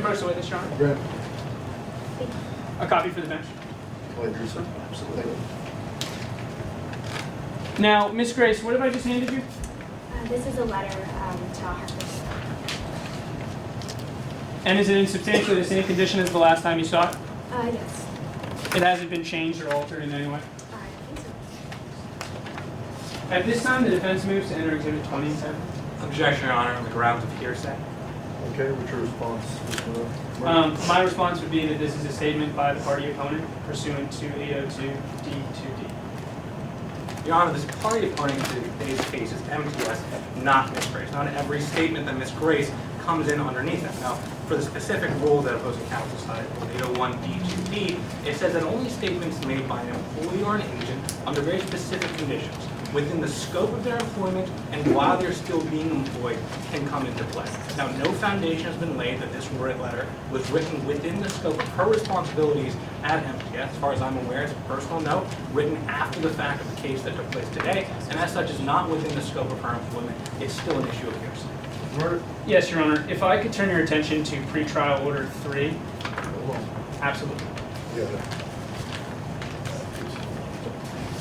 approach the witness, Your Honor? Grant. A copy for the bench. Absolutely. Now, Ms. Grace, what have I just handed you? This is a letter to Harper. And is it in substantially the same condition as the last time you saw it? Yes. It hasn't been changed or altered in any way? I think so. At this time, the defense moves to enter Exhibit 27. Objection, Your Honor, on the grounds of hearsay. Okay, what's your response, Mr. Murphy? My response would be that this is a statement by the party opponent pursuant to 802D2D. Your Honor, this party opponent to today's case is MTS, not Ms. Grace. Not every statement that Ms. Grace comes in underneath that. Now, for the specific rule that opposing counsel cited, 801D2D, it says that only statements made by an employee or an agent under very specific conditions within the scope of their employment and while they're still being employed can come into play. Now, no foundation has been laid that this letter was written within the scope of her responsibilities at MTS. As far as I'm aware, it's a personal note written after the fact of the case that took place today, and as such is not within the scope of her employment. It's still an issue of hearsay. Yes, Your Honor. If I could turn your attention to pretrial order 3. Absolutely. Yeah.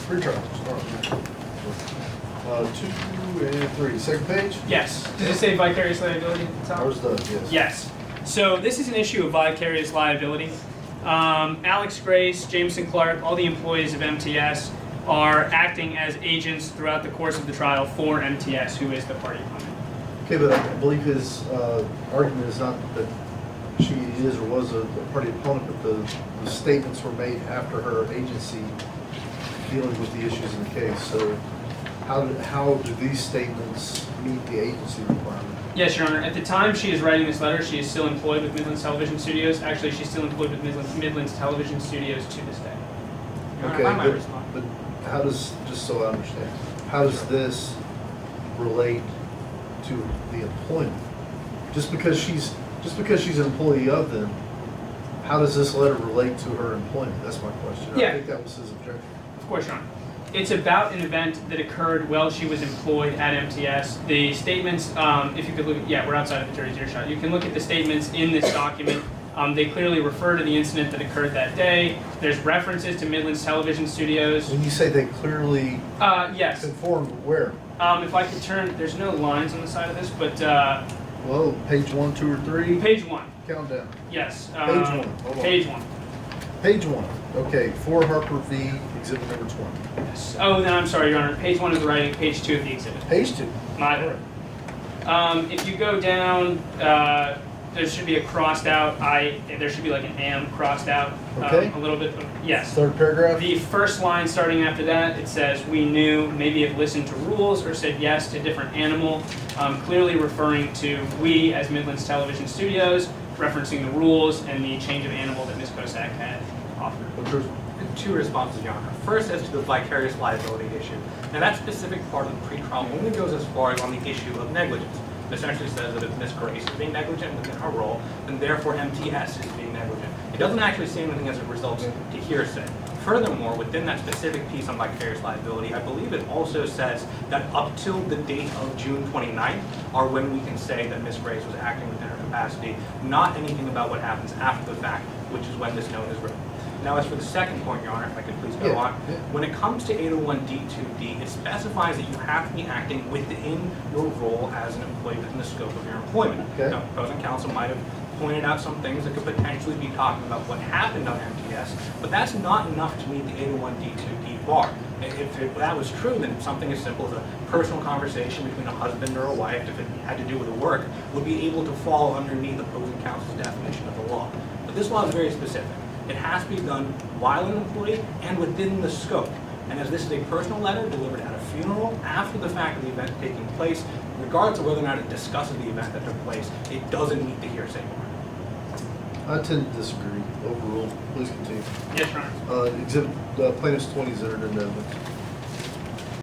Pretrial. 2 and 3. Second page? Yes. Does it say vicarious liability at the top? Ours does, yes. Yes. So this is an issue of vicarious liability. Alex Grace, Jameson Clark, all the employees of MTS are acting as agents throughout the course of the trial for MTS, who is the party opponent. Okay, but I believe his argument is not that she is or was a party opponent, but the statements were made after her agency dealing with the issues in the case. So how do these statements meet the agency requirement? Yes, Your Honor. At the time she is writing this letter, she is still employed with Midlands Television Studios. Actually, she's still employed with Midlands Television Studios to this day. Your Honor, Okay, if I might respond. but how does, just so I understand, how does this relate to the employment? Just because she's an employee of them, how does this letter relate to her employment? That's my question. Yeah. I think that was his objection. Of course, Your Honor. It's about an event that occurred while she was employed at MTS. The statements, if you could look at, we're outside of the jury's earshot. You can look at the statements in this document. They clearly refer to the incident that occurred that day. There's references to Midlands Television Studios. When you say they clearly Yes. conformed, where? If I could turn, there's no lines on the side of this, but Well, page 1, 2, or 3? page 1. Count down. Yes. Page 1. Hold on. Page 1. Page 1. Okay, 4 Harper v. Exhibit number 20. Yes. Oh, no, I'm sorry, Your Honor. Page 1 of the writing, page 2 of the exhibit. Page 2. My bad. If you go down, there should be a crossed out there should be like an am crossed out. Okay. A little bit. Yes. Third paragraph. The first line starting after that, it says, we knew, maybe have listened to rules or said yes to different animal, clearly referring to we as Midlands Television Studios, referencing the rules and the change of animal that Ms. Kosak had offered. What's yours? Two responses, Your Honor. First, as to the vicarious liability issue. Now, that specific part of the pretrial only goes as far as on the issue of negligence. It essentially says that if Ms. Grace is being negligent within her role, then therefore MTS is being negligent. It doesn't actually say anything as it results to hearsay. Furthermore, within that specific piece on vicarious liability, I believe it also says that up till the date of June 29th are when we can say that Ms. Grace was acting within her capacity, not anything about what happens after the fact, which is when this note is written. Now, as for the second point, Your Honor, if I could please go on. When it comes to 801D2D, it specifies that you have to be acting within your role as an employee within the scope of your employment. Okay. Now, opposing counsel might have pointed out some things that could potentially be talking about what happened on MTS, but that's not enough to meet the 801D2D bar. If that was true, then something as simple as a personal conversation between a husband or a wife, if it had to do with the work, would be able to fall underneath opposing counsel's definition of the law. But this law is very specific. It has to be done while an employee and within the scope. And as this is a personal letter delivered at a funeral after the fact of the event taking place, regardless of whether or not it discusses the event that took place, it doesn't meet the hearsay bar. I tend to disagree. Overrule. Please continue. Yes, Your Honor. Exhibit plaintiff's 20 is entered into evidence.